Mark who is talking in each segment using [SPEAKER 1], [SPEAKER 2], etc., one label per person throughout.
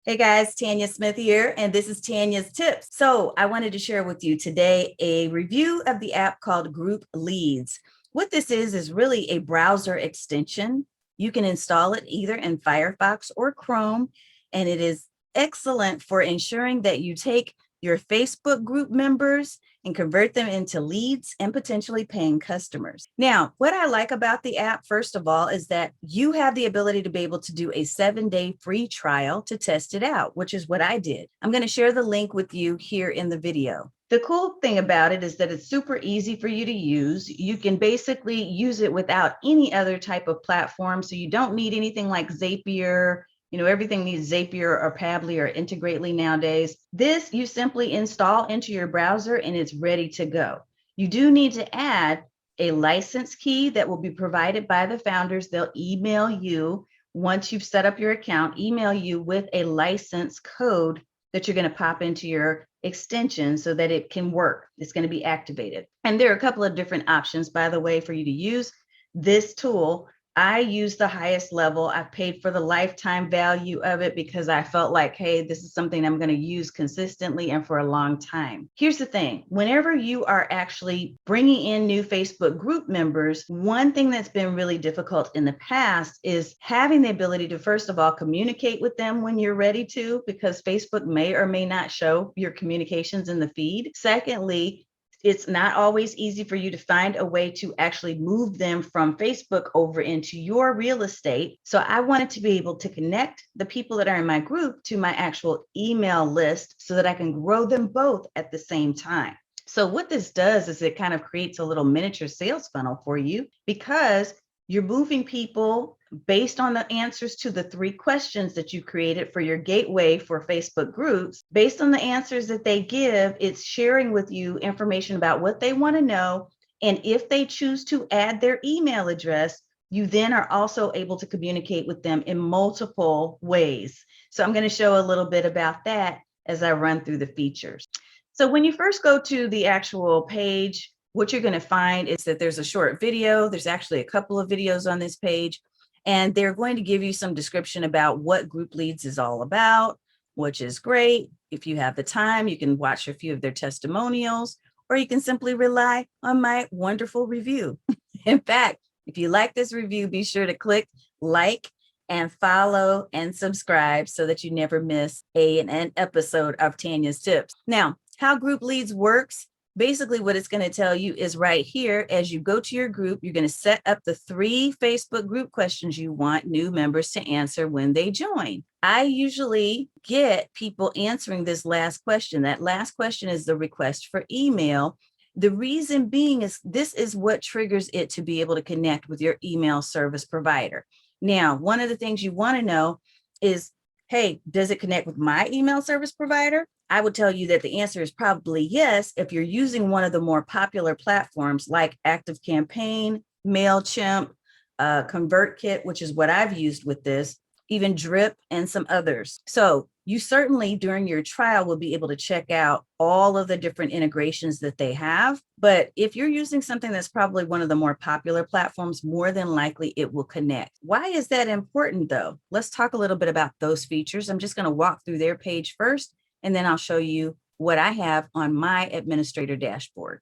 [SPEAKER 1] Hey guys, Tanya Smith here, and this is Tanya's Tips. So I wanted to share with you today a review of the app called Group Leads. What this is really a browser extension. You can install it either in Firefox or Chrome, and it is excellent for ensuring that you take your Facebook group members and convert them into leads and potentially paying customers. Now, what I like about the app, first of all, is that you have the ability to be able to do a 7-day free trial to test it out, which is what I did. I'm going to share the link with you here in the video. The cool thing about it is that it's super easy for you to use. You can basically use it without any other type of platform. So you don't need anything like Zapier. Everything needs Zapier or Pabbly or Integrately nowadays. This you simply install into your browser and it's ready to go. You do need to add a license key that will be provided by the founders. They'll email you once you've set up your account, email you with a license code that you're going to pop into your extension so that it can work. It's going to be activated. And there are a couple of different options, by the way, for you to use this tool. I use the highest level. I've paid for the lifetime value of it because I felt like, hey, this is something I'm going to use consistently and for a long time. Here's the thing. Whenever you are actually bringing in new Facebook group members, one thing that's been really difficult in the past is having the ability to, first of all, communicate with them when you're ready to, because Facebook may or may not show your communications in the feed. Secondly, it's not always easy for you to find a way to actually move them from Facebook over into your real estate. So I wanted to be able to connect the people that are in my group to my actual email list so that I can grow them both at the same time. So what this does is it kind of creates a little miniature sales funnel for you because you're moving people based on the answers to the 3 questions that you created for your gateway for Facebook groups. Based on the answers that they give, it's sharing with you information about what they want to know. And if they choose to add their email address, you then are also able to communicate with them in multiple ways. So I'm going to show a little bit about that as I run through the features. So when you first go to the actual page, what you're going to find is that there's a short video. There's actually a couple of videos on this page, and they're going to give you some description about what Group Leads is all about, which is great. If you have the time, you can watch a few of their testimonials, or you can simply rely on my wonderful review. In fact, if you like this review, be sure to click like and follow and subscribe so that you never miss an episode of Tanya's Tips. Now, how Group Leads works. Basically, what it's going to tell you is right here, as you go to your group, you're going to set up the 3 Facebook group questions you want new members to answer when they join. I usually get people answering this last question. That last question is the request for email. The reason being is this is what triggers it to be able to connect with your email service provider. Now, one of the things you want to know is, hey, does it connect with my email service provider? I would tell you that the answer is probably yes if you're using one of the more popular platforms like ActiveCampaign, MailChimp, ConvertKit, which is what I've used with this, even Drip and some others. So you certainly during your trial will be able to check out all of the different integrations that they have. But if you're using something that's probably one of the more popular platforms, more than likely it will connect. Why is that important though? Let's talk a little bit about those features. I'm just going to walk through their page first, and then I'll show you what I have on my administrator dashboard.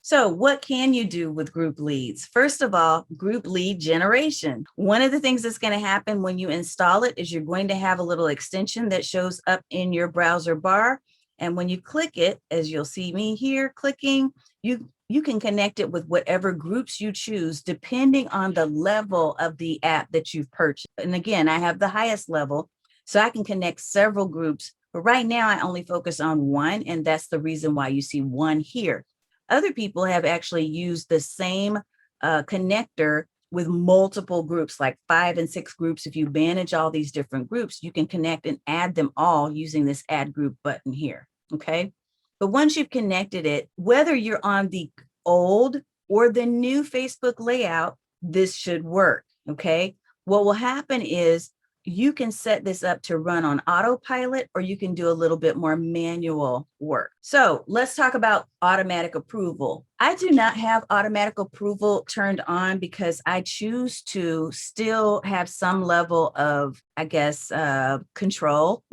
[SPEAKER 1] So what can you do with group leads? First of all, group lead generation. One of the things that's going to happen when you install it is you're going to have a little extension that shows up in your browser bar. And when you click it, as you'll see me here clicking, you can connect it with whatever groups you choose, depending on the level of the app that you've purchased. And again, I have the highest level, so I can connect several groups. But right now, I only focus on one, and that's the reason why you see one here. Other people have actually used the same connector with multiple groups, like 5 and 6 groups. If you manage all these different groups, you can connect and add them all using this add group button here, okay? But once you've connected it, whether you're on the old or the new Facebook layout, this should work, okay? What will happen is you can set this up to run on autopilot, or you can do a little bit more manual work. So let's talk about automatic approval. I do not have automatic approval turned on because I choose to still have some level of, I guess, control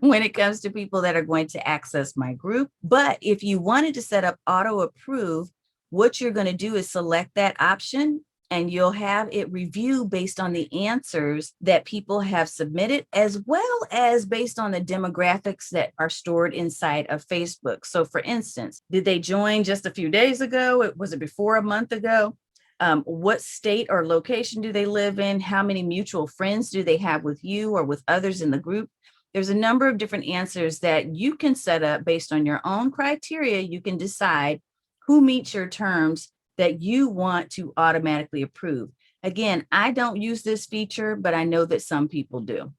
[SPEAKER 1] when it comes to people that are going to access my group. But if you wanted to set up auto approve, what you're going to do is select that option and you'll have it review based on the answers that people have submitted, as well as based on the demographics that are stored inside of Facebook. So for instance, did they join just a few days ago? Was it before a month ago? What state or location do they live in? How many mutual friends do they have with you or with others in the group? There's a number of different answers that you can set up based on your own criteria. You can decide who meets your terms that you want to automatically approve. Again, I don't use this feature, but I know that some people do.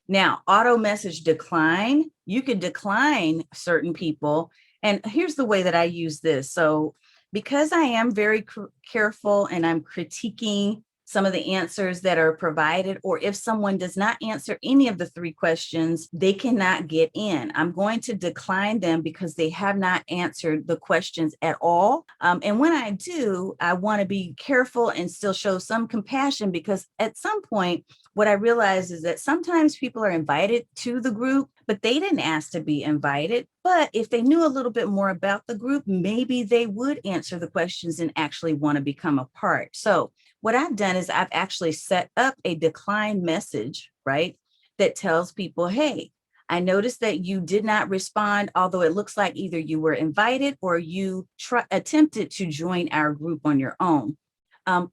[SPEAKER 1] Now, auto message decline, you can decline certain people. And here's the way that I use this. So because I am very careful and I'm critiquing some of the answers that are provided, or if someone does not answer any of the 3 questions, they cannot get in. I'm going to decline them because they have not answered the questions at all. And when I do, I want to be careful and still show some compassion, because at some point, what I realize is that sometimes people are invited to the group, but they didn't ask to be invited. But if they knew a little bit more about the group, maybe they would answer the questions and actually want to become a part. So what I've done is I've actually set up a decline message, right, that tells people, hey, I noticed that you did not respond, although it looks like either you were invited or you attempted to join our group on your own.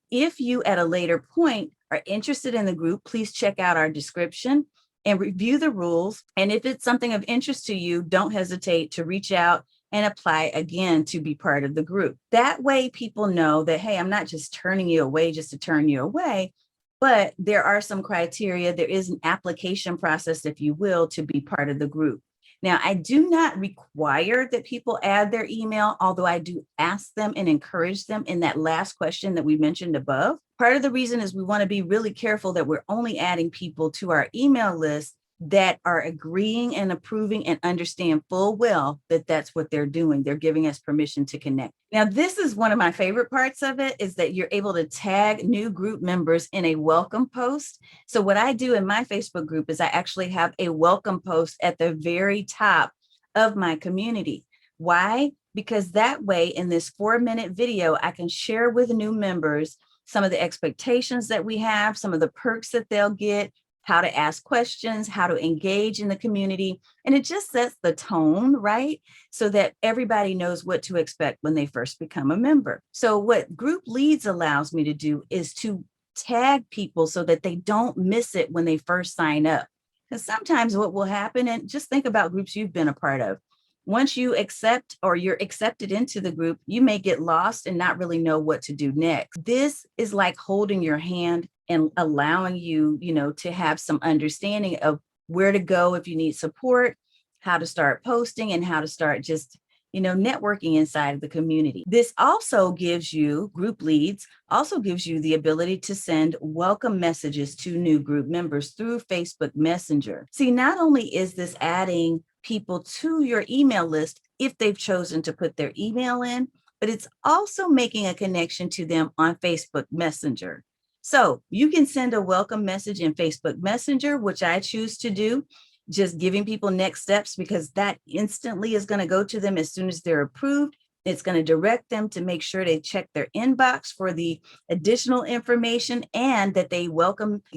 [SPEAKER 1] If you at a later point are interested in the group, please check out our description and review the rules. And if it's something of interest to you, don't hesitate to reach out and apply again to be part of the group. That way people know that, hey, I'm not just turning you away just to turn you away, but there are some criteria. There is an application process, if you will, to be part of the group. Now, I do not require that people add their email, although I do ask them and encourage them in that last question that we mentioned above. Part of the reason is we want to be really careful that we're only adding people to our email list that are agreeing and approving and understand full well that that's what they're doing. They're giving us permission to connect. Now, this is one of my favorite parts of it, is that you're able to tag new group members in a welcome post. So what I do in my Facebook group is I actually have a welcome post at the very top of my community. Why? Because that way in this 4-minute video, I can share with new members some of the expectations that we have, some of the perks that they'll get, how to ask questions, how to engage in the community. And it just sets the tone, right? So that everybody knows what to expect when they first become a member. So what Group Leads allows me to do is to tag people so that they don't miss it when they first sign up. Because sometimes what will happen, and just think about groups you've been a part of. Once you accept or you're accepted into the group, you may get lost and not really know what to do next. This is like holding your hand and allowing you, to have some understanding of where to go if you need support, how to start posting, and how to start just, networking inside of the community. This also gives you, Group Leads also gives you the ability to send welcome messages to new group members through Facebook Messenger. See, not only is this adding people to your email list if they've chosen to put their email in, but it's also making a connection to them on Facebook Messenger. So you can send a welcome message in Facebook Messenger, which I choose to do, just giving people next steps, because that instantly is going to go to them as soon as they're approved. It's going to direct them to make sure they check their inbox for the additional information, and that they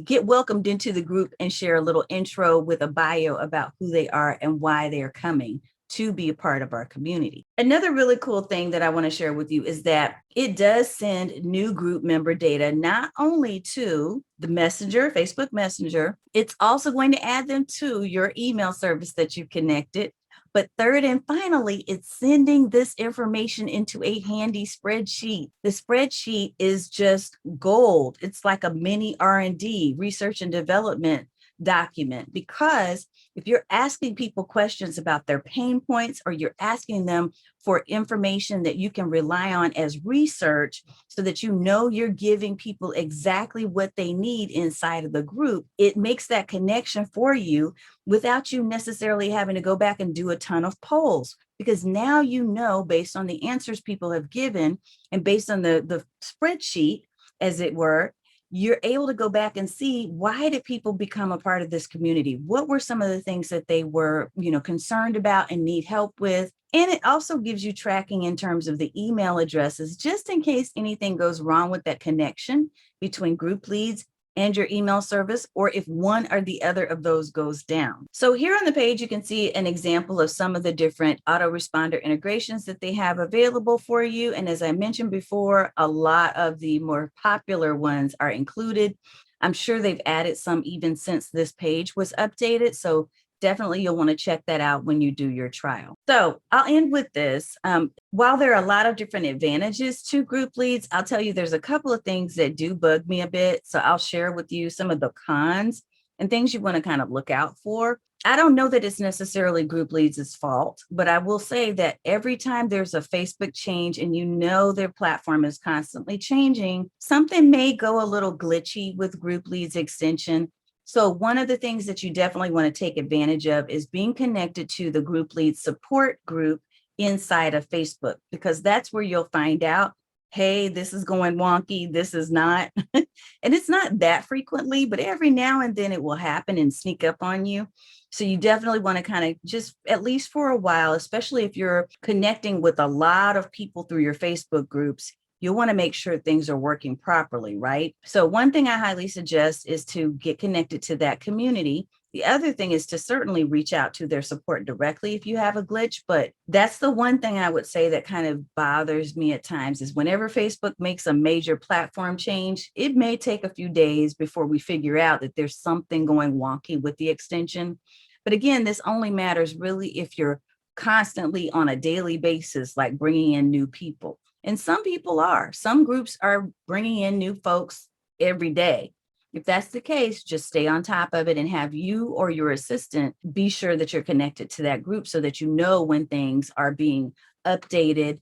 [SPEAKER 1] get welcomed into the group and share a little intro with a bio about who they are and why they are coming to be a part of our community. Another really cool thing that I want to share with you is that it does send new group member data, not only to the Messenger, Facebook Messenger, it's also going to add them to your email service that you connected. But third and finally, it's sending this information into a handy spreadsheet. The spreadsheet is just gold. It's like a mini R&D, research and development document, because if you're asking people questions about their pain points, or you're asking them for information that you can rely on as research so that you're giving people exactly what they need inside of the group, it makes that connection for you without you necessarily having to go back and do a ton of polls, because now based on the answers people have given and based on the spreadsheet, as it were, you're able to go back and see, why did people become a part of this community? What were some of the things that they were, concerned about and need help with? And it also gives you tracking in terms of the email addresses, just in case anything goes wrong with that connection between group leads and your email service, or if one or the other of those goes down. So here on the page, you can see an example of some of the different autoresponder integrations that they have available for you. And as I mentioned before, a lot of the more popular ones are included. I'm sure they've added some even since this page was updated. So definitely you'll want to check that out when you do your trial. So I'll end with this. While there are a lot of different advantages to group leads, I'll tell you there's a couple of things that do bug me a bit. So I'll share with you some of the cons and things you want to kind of look out for. I don't know that it's necessarily group leads' fault, but I will say that every time there's a Facebook change and their platform is constantly changing, something may go a little glitchy with group leads extension. So one of the things that you definitely want to take advantage of is being connected to the group lead support group inside of Facebook, because that's where you'll find out, hey, this is going wonky, this is not. And it's not that frequently, but every now and then it will happen and sneak up on you. So you definitely want to kind of just, at least for a while, especially if you're connecting with a lot of people through your Facebook groups, you'll want to make sure things are working properly, right? So one thing I highly suggest is to get connected to that community. The other thing is to certainly reach out to their support directly if you have a glitch. But that's the one thing I would say that kind of bothers me at times, is whenever Facebook makes a major platform change, it may take a few days before we figure out that there's something going wonky with the extension. But again, this only matters really if you're constantly on a daily basis, like bringing in new people. And some groups are bringing in new folks every day. If that's the case, just stay on top of it and have you or your assistant be sure that you're connected to that group so that you know when things are being updated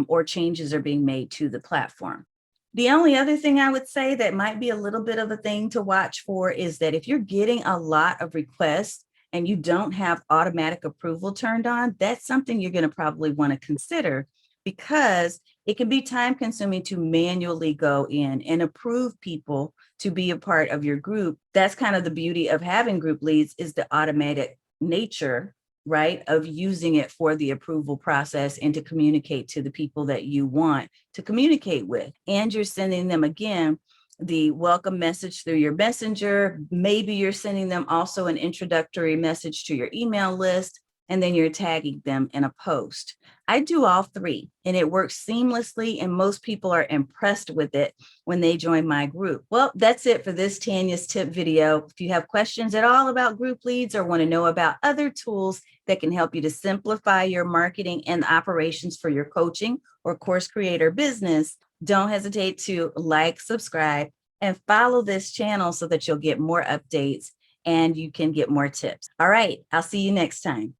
[SPEAKER 1] or changes are being made to the platform. The only other thing I would say that might be a little bit of a thing to watch for is that if you're getting a lot of requests and you don't have automatic approval turned on, that's something you're going to probably want to consider, because it can be time consuming to manually go in and approve people to be a part of your group. That's kind of the beauty of having group leads, is the automatic nature, right, of using it for the approval process and to communicate to the people that you want to communicate with. And you're sending them, again, the welcome message through your messenger. Maybe you're sending them also an introductory message to your email list, and then you're tagging them in a post. I do all three, and it works seamlessly, and most people are impressed with it when they join my group. Well, that's it for this Tanya's tip video. If you have questions at all about group leads or want to know about other tools that can help you to simplify your marketing and operations for your coaching or course creator business, don't hesitate to like, subscribe, and follow this channel so that you'll get more updates and you can get more tips. All right, I'll see you next time.